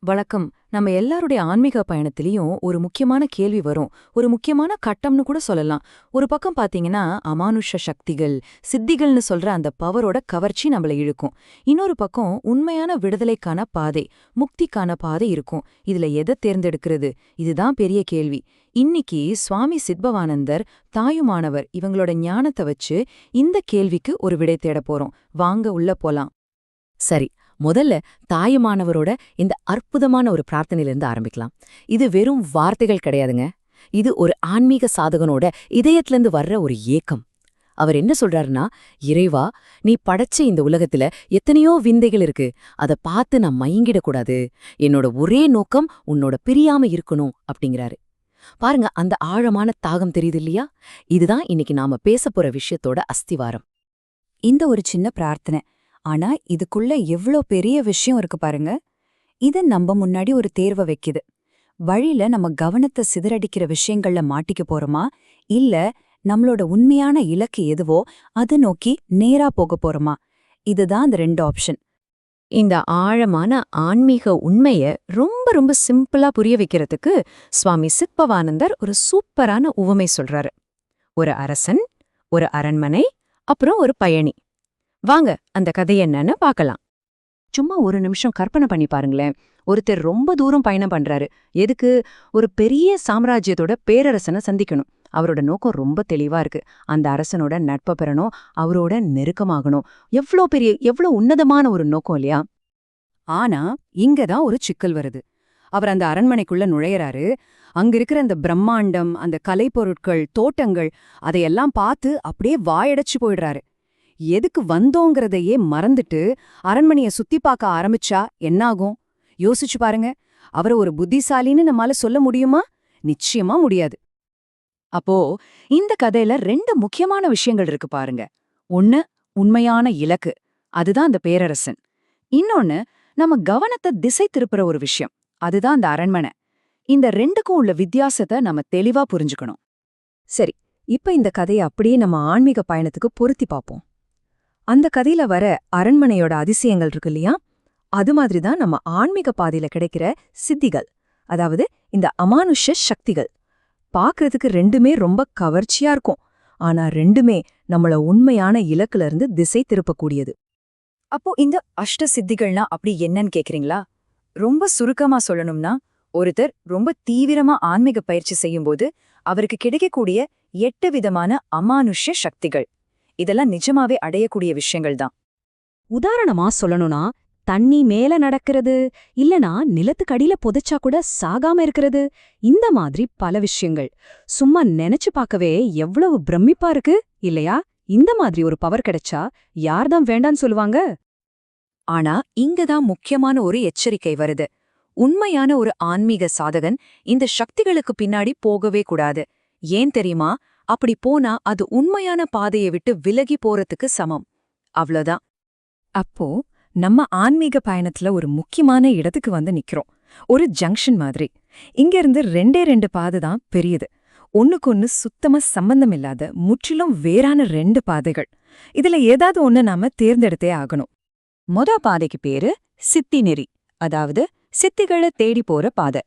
வழக்கம். நம்ம எல்லாருடைய ஆன்மீக பயணத்திலயும் ஒரு முக்கியமான கேள்வி வரும். ஒரு முக்கியமான கட்டம்னு கூட சொல்லலாம். ஒரு பக்கம் பாத்தீங்கன்னா, அமானுஷ சக்திகள், சித்திகள்னு சொல்ற அந்த பவரோட கவர்ச்சி நம்மள இழுக்கும். இன்னொரு பக்கம் உண்மையான விடுதலைக்கான பாதை, முக்திக்கான பாதை இருக்கும். இதுல எதை தேர்ந்தெடுக்கிறது? இதுதான் பெரிய கேள்வி. இன்னிக்கு சுவாமி சித்பவானந்தர், தாயுமானவர் இவங்களோட ஞானத்தை வச்சு இந்த கேள்விக்கு ஒரு விடை தேட போறோம். வாங்க உள்ள போலாம். சரி, முதல்ல தாயுமானவரோட இந்த அற்புதமான ஒரு பிரார்த்தனையிலிருந்து ஆரம்பிக்கலாம். இது வெறும் வார்த்தைகள் கிடையாதுங்க. இது ஒரு ஆன்மீக சாதகனோட இதயத்திலிருந்து வர்ற ஒரு ஏக்கம். அவர் என்ன சொல்றாருன்னா, இறைவா, நீ படைச்ச இந்த உலகத்துல எத்தனையோ விந்தைகள் இருக்கு. அத பார்த்து நான் மயங்கிடக்கூடாது. என்னோட ஒரே நோக்கம் உன்னோட பிரியாம இருக்கணும் அப்படிங்கிறாரு. பாருங்க, அந்த ஆழமான தாகம் தெரியுது இல்லையா? இதுதான் இன்னைக்கு நாம பேசப்போற விஷயத்தோட அஸ்திவாரம். இந்த ஒரு சின்ன பிரார்த்தனை, ஆனா இதுக்குள்ள எவ்ளோ பெரிய விஷயம் இருக்கு பாருங்க. இது நம்ம முன்னாடி ஒரு தேர்வை வைக்குது. வழியில நம்ம கவனத்தை சிதறடிக்கிற விஷயங்கள்ல மாட்டிக்க போறோமா, இல்ல நம்மளோட உண்மையான இலக்கு எதுவோ அது நோக்கி நேரா போக போறோமா? இதுதான் அந்த ரெண்டு ஆப்ஷன். இந்த ஆழமான ஆன்மீக உண்மைய ரொம்ப ரொம்ப சிம்பிளா புரிய வைக்கிறதுக்கு சுவாமி சித்பவானந்தர் ஒரு சூப்பரான உவமை சொல்றாரு. ஒரு அரசன், ஒரு அரண்மனை, அப்புறம் ஒரு பயணி. வாங்க அந்த கதை என்னன்னு பார்க்கலாம். சும்மா ஒரு நிமிஷம் கற்பனை பண்ணி பாருங்களேன். ஒருத்தர் ரொம்ப தூரம் பயணம் பண்றாரு. எதுக்கு? ஒரு பெரிய சாம்ராஜ்யத்தோட பேரரசனை சந்திக்கணும். அவரோட நோக்கம் ரொம்ப தெளிவா இருக்கு. அந்த அரசனோட நட்பை பெறணும், அவரோட நெருக்கமாகணும். எவ்வளோ உன்னதமான ஒரு நோக்கம் இல்லையா? ஆனா இங்கதான் ஒரு சிக்கல் வருது. அவர் அந்த அரண்மனைக்குள்ள நுழையறாரு. அங்க இருக்கிற அந்த பிரம்மாண்டம், அந்த கலைப்பொருட்கள், தோட்டங்கள், அதையெல்லாம் பார்த்து அப்படியே வாயடைச்சு போயிடுறாரு. எதுக்கு வந்தோங்கிறதையே மறந்துட்டு அரண்மனைய சுத்தி பார்க்க ஆரம்பிச்சா என்னாகும்? யோசிச்சு பாருங்க. அவரை ஒரு புத்திசாலின்னு நம்மால சொல்ல முடியுமா? நிச்சயமா முடியாது. அப்போ இந்த கதையில ரெண்டு முக்கியமான விஷயங்கள் இருக்கு பாருங்க. ஒன்னு, உண்மையான இலக்கு, அதுதான் அந்த பேரரசன். இன்னொன்னு, நம்ம கவனத்தை திசை திருப்புற ஒரு விஷயம், அதுதான் அந்த அரண்மனை. இந்த ரெண்டுக்கும் உள்ள வித்தியாசத்தை நம்ம தெளிவா புரிஞ்சுக்கணும். சரி, இப்ப இந்த கதையை அப்படியே நம்ம ஆன்மீக பயணத்துக்கு பொருத்தி பார்ப்போம். அந்த கதையில வர அரண்மனையோட அதிசயங்கள் இருக்கு இல்லையா? அது மாதிரிதான் நம்ம ஆன்மீக பாதையில கிடைக்கிற சித்திகள், அதாவது இந்த அமானுஷ சக்திகள். பாக்குறதுக்கு ரெண்டுமே ரொம்ப கவர்ச்சியா இருக்கும். ஆனா ரெண்டுமே நம்மள உண்மையான இலக்குல இருந்து திசை திருப்பக்கூடியது. அப்போ இந்த அஷ்ட சித்திகள்னா அப்படி என்னன்னு கேக்குறீங்களா? ரொம்ப சுருக்கமா சொல்லணும்னா, ஒருத்தர் ரொம்ப தீவிரமா ஆன்மீக பயிற்சி செய்யும்போது அவருக்கு கிடைக்கக்கூடிய 8 விதமான அமானுஷ்ய சக்திகள். இதெல்லாம் நிஜமாவே அடையக்கூடிய விஷயங்கள் தான். உதாரணமா சொல்லணும்னா, தண்ணி மேல நடக்கிறது, இல்லனா நிலத்துக்கடியில புதைச்சா கூட சாகாம இருக்கிறது, இந்த மாதிரி பல விஷயங்கள். சும்மா நினைச்சு பார்க்கவே எவ்வளவு பிரமிப்பா இருக்கு இல்லையா? இந்த மாதிரி ஒரு பவர் கிடைச்சா யார்தான் வேண்டான்னு சொல்லுவாங்க? ஆனா இங்கதான் முக்கியமான ஒரு எச்சரிக்கை வருது. உண்மையான ஒரு ஆன்மீக சாதகன் இந்த சக்திகளுக்கு பின்னாடி போகவே கூடாது. ஏன் தெரியுமா? அப்படி போனா அது உண்மையான பாதையை விட்டு விலகி போறதுக்கு சமம். அவ்வளோதான். அப்போ நம்ம ஆன்மீக பயணத்துல ஒரு முக்கியமான இடத்துக்கு வந்து நிக்கிறோம். ஒரு ஜங்ஷன் மாதிரி. இங்கிருந்து ரெண்டு பாதை தான் பெரியது. ஒண்ணுக்கொன்னு சுத்தமா சம்பந்தமில்லாத முற்றிலும் வேறான 2 பாதைகள். இதுல ஏதாவது ஒண்ணு நாம தேர்ந்தெடுத்தே ஆகணும். பாதைக்கு பேரு சித்தி நெறி, அதாவது சித்திகளை தேடி போற பாதை.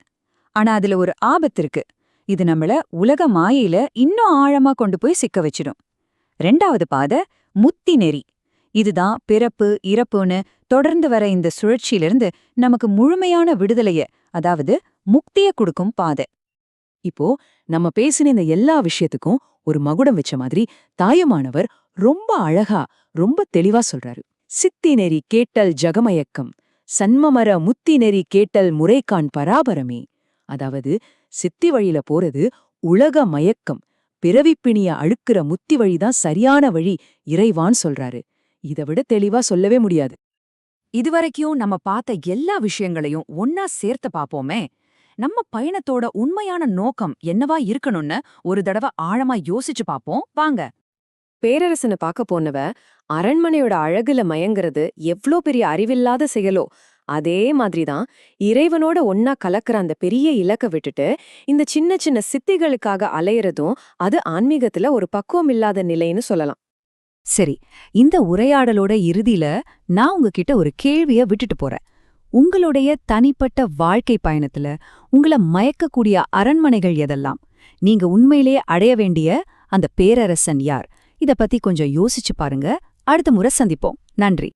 ஆனா அதுல ஒரு ஆபத்து இருக்கு. இது நம்மள உலக மாயையில இன்னும் ஆழமா கொண்டு போய் சிக்க வச்சிடும். 2வது பாதை முத்தி நெறி. இதுதான் பிறப்பு இறப்புன்னு தொடர்ந்து வர இந்த சுழற்சியிலிருந்து நமக்கு முழுமையான விடுதலைய, அதாவது முக்திய கொடுக்கும் பாதை. இப்போ நம்ம பேசின இந்த எல்லா விஷயத்துக்கும் ஒரு மகுடம் வச்ச மாதிரி தாயுமானவர் ரொம்ப அழகா, ரொம்ப தெளிவா சொல்றாரு. சித்தி நெறி கேட்டல் ஜகமயக்கம், சன்மமர முத்தி நெறி கேட்டல் முறைக்கான் பராபரமே. அதாவது சித்தி வழியில போறது உலக மயக்கம், பிறவிப்பிணிய அழுக்கிற முத்தி வழிதான் சரியான வழி இறைவான்னு சொல்றாரு. இதை விட தெளிவா சொல்லவே முடியாது. இதுவரைக்கும் நம்ம பார்த்த எல்லா விஷயங்களையும் ஒன்னா சேர்த்து பாப்போமே. நம்ம பயணத்தோட உண்மையான நோக்கம் என்னவா இருக்கணும்னு ஒரு தடவை ஆழமா யோசிச்சு பாப்போம் வாங்க. பேரரசனை பார்க்க போனவ அரண்மனையோட அழகுல மயங்கிறது எவ்ளோ பெரிய அறிவில்லாத செயலோ, அதே மாதிரிதான் இறைவனோட ஒன்னா கலக்கிற அந்த பெரிய இலக்க விட்டுட்டு இந்த சின்ன சின்ன சித்திகளுக்காக அலையறதும் அது ஆன்மீகத்துல ஒரு பக்குவம் இல்லாத நிலைன்னு சொல்லலாம். சரி, இந்த உரையாடலோட இறுதியில நான் உங்ககிட்ட ஒரு கேள்விய விட்டுட்டு போறேன். உங்களுடைய தனிப்பட்ட வாழ்க்கை பயணத்துல உங்கள மயக்கக்கூடிய அரண்மனைகள் எதெல்லாம்? நீங்க உண்மையிலே அடைய வேண்டிய அந்த பேரரசன் யார்? இத பத்தி கொஞ்சம் யோசிச்சு பாருங்க. அடுத்த முறை சந்திப்போம். நன்றி.